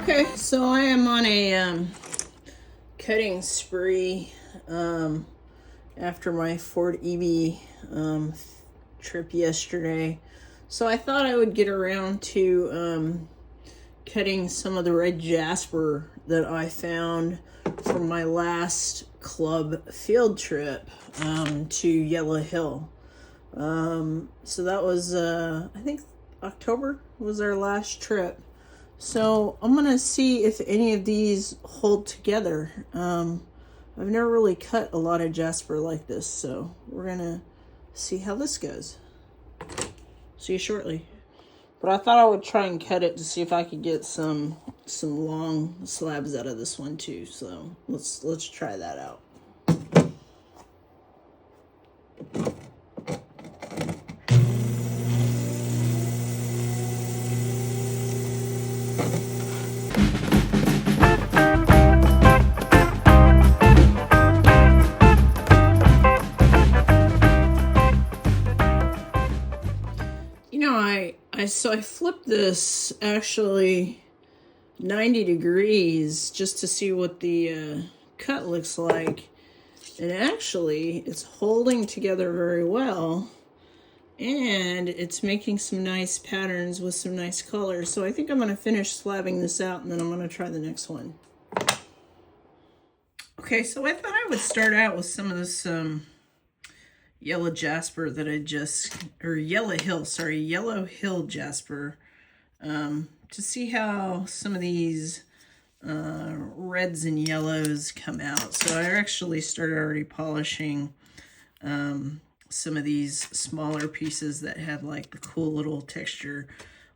Okay, so I am on a cutting spree after my Ford EV trip yesterday. So I thought I would get around to cutting some of the red Jasper that I found from my last club field trip to Yellow Hill. So that was, I think October was our last trip. So I'm going to see if any of these hold together. I've never really cut a lot of Jasper like this, so we're going to see how this goes. See you shortly. But I thought I would try and cut it to see if I could get some long slabs out of this one too. So let's try that out. So I flipped this actually 90 degrees just to see what the cut looks like. And actually, it's holding together very well. And it's making some nice patterns with some nice colors. So I think I'm going to finish slabbing this out and then I'm going to try the next one. Okay, so I thought I would start out with some of this yellow Jasper that Yellow Hill Jasper, to see how some of these reds and yellows come out. So I actually started already polishing some of these smaller pieces that had like the cool little texture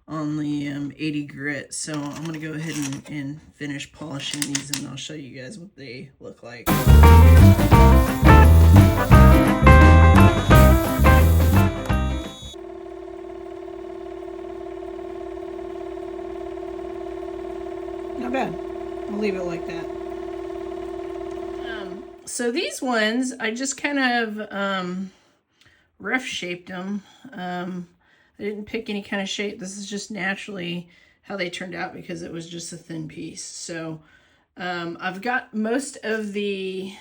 on the 80 grit. So I'm going to go ahead and finish polishing these, and I'll show you guys what they look like. Not bad. I'll leave it like that. So these ones, I just kind of rough shaped them. I didn't pick any kind of shape. This is just naturally how they turned out because it was just a thin piece. So I've got most of the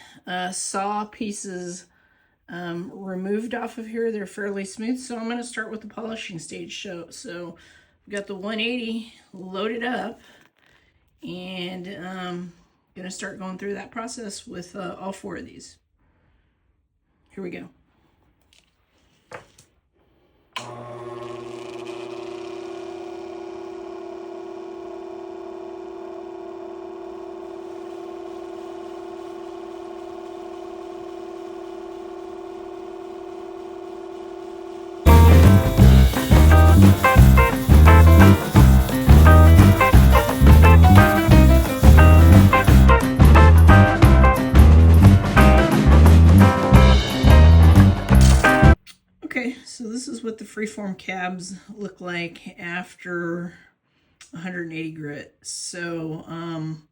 saw pieces removed off of here. They're fairly smooth. So I'm going to start with the polishing stage. So I've got the 180 loaded up. And I'm going to start going through that process with all four of these. Here we go. So this is what the freeform cabs look like after 180 grit. So I'm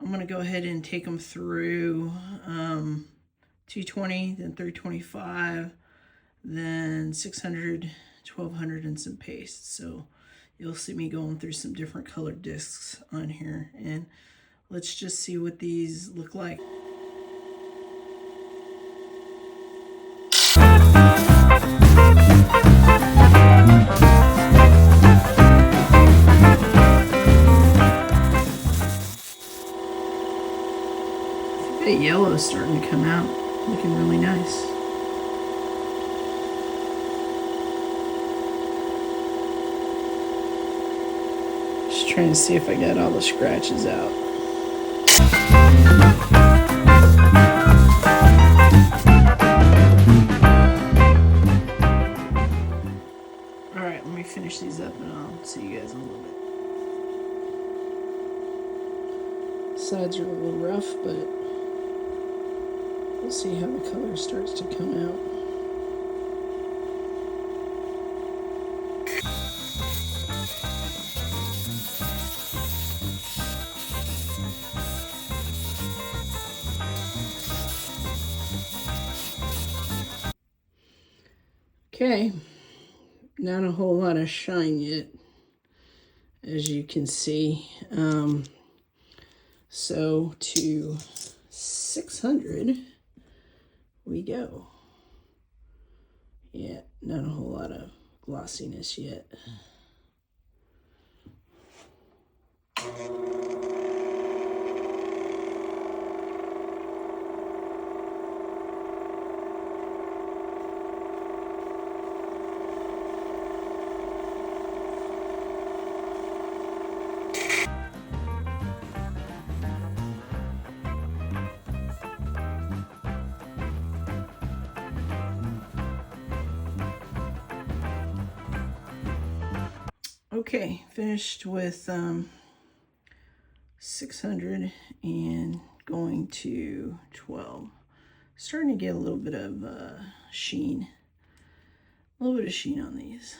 going to go ahead and take them through 220, then 325, then 600, 1200, and some paste. So you'll see me going through some different colored discs on here. And let's just see what these look like. The yellow is starting to come out, looking really nice. Just trying to see if I got all the scratches out. Alright, let me finish these up and I'll see you guys in a little bit. Sides are a little rough, but we'll see how the color starts to come out. Okay, not a whole lot of shine yet. as you can see. So to 600 we go. Yeah, not a whole lot of glossiness yet. Okay, finished with 600 and going to 12. Starting to get a little bit of sheen. A little bit of sheen on these.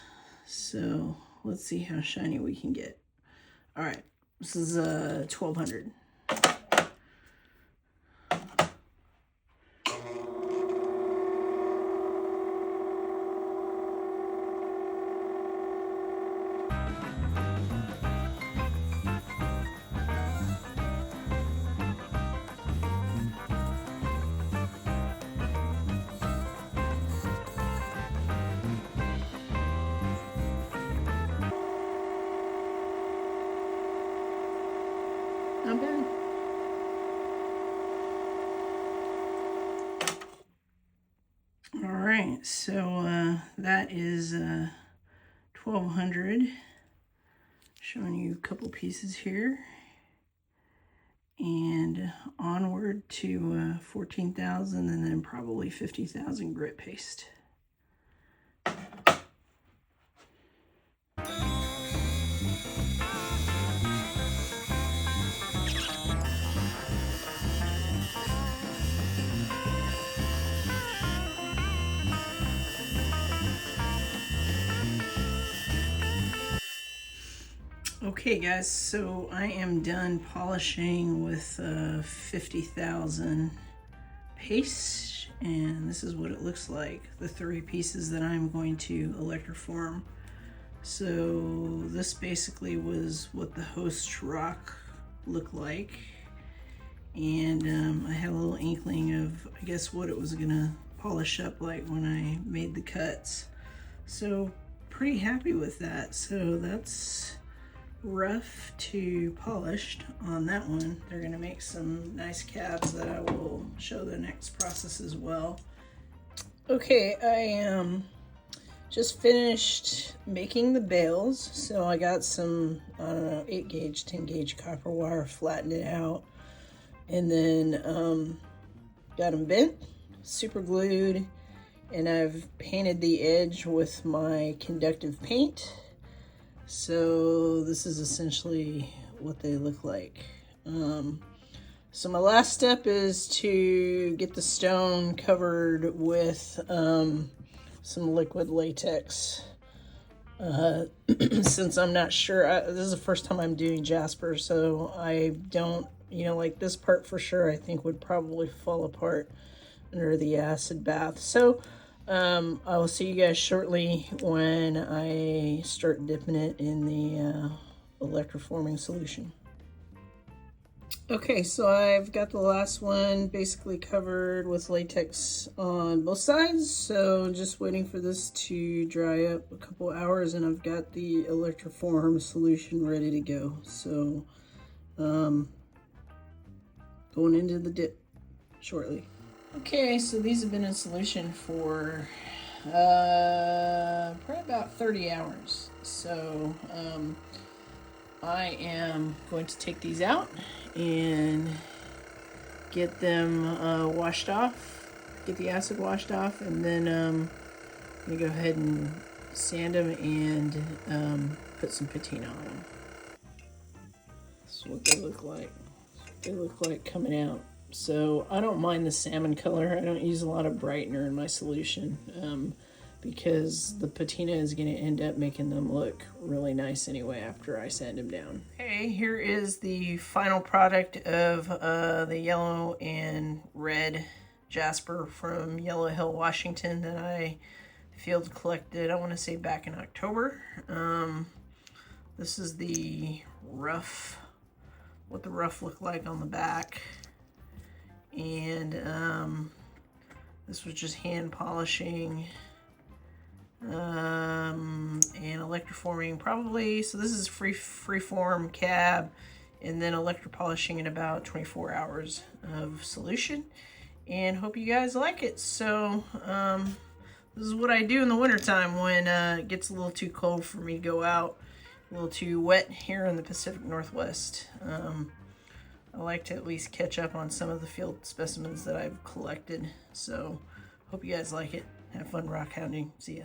So let's see how shiny we can get. All right, this is 1200. Not bad. All right, so that is 1200. Showing you a couple pieces here. And onward to 14,000 and then probably 50,000 grit paste. Okay guys, so I am done polishing with 50,000 paste, and this is what it looks like, the 3 pieces that I'm going to electroform. So this basically was what the host rock looked like, and I had a little inkling of, I guess, what it was gonna polish up like when I made the cuts. So pretty happy with that. So that's rough to polished on that one. They're gonna make some nice cabs that I will show the next process as well. Okay, I just finished making the bales. So I got some, I don't know, 8 gauge, 10 gauge copper wire, flattened it out, and then got them bent, super glued, and I've painted the edge with my conductive paint. So this is essentially what they look like. So my last step is to get the stone covered with some liquid latex. Since I'm not sure, this is the first time I'm doing Jasper, so I don't, like this part for sure I think would probably fall apart under the acid bath. So I will see you guys shortly when I start dipping it in the electroforming solution. Okay, so I've got the last one basically covered with latex on both sides, so just waiting for this to dry up a couple hours, and I've got the electroform solution ready to go. So going into the dip shortly. Okay, so these have been in solution for probably about 30 hours. So I am going to take these out and get them washed off, get the acid washed off, and then I'm going to go ahead and sand them and put some patina on them. This is what they look like. They look like coming out. So I don't mind the salmon color. I don't use a lot of brightener in my solution because the patina is going to end up making them look really nice anyway after I sand them down. Okay, here is the final product of the yellow and red Jasper from Yellow Hill, Washington that I field collected, I want to say back in October. This is the rough, what the rough looked like on the back. And this was just hand polishing and electroforming probably. So this is freeform cab, and then electropolishing in about 24 hours of solution. And hope you guys like it. So this is what I do in the wintertime when it gets a little too cold for me to go out, a little too wet here in the Pacific Northwest. I like to at least catch up on some of the field specimens that I've collected. So hope you guys like it. Have fun rock hounding. See ya.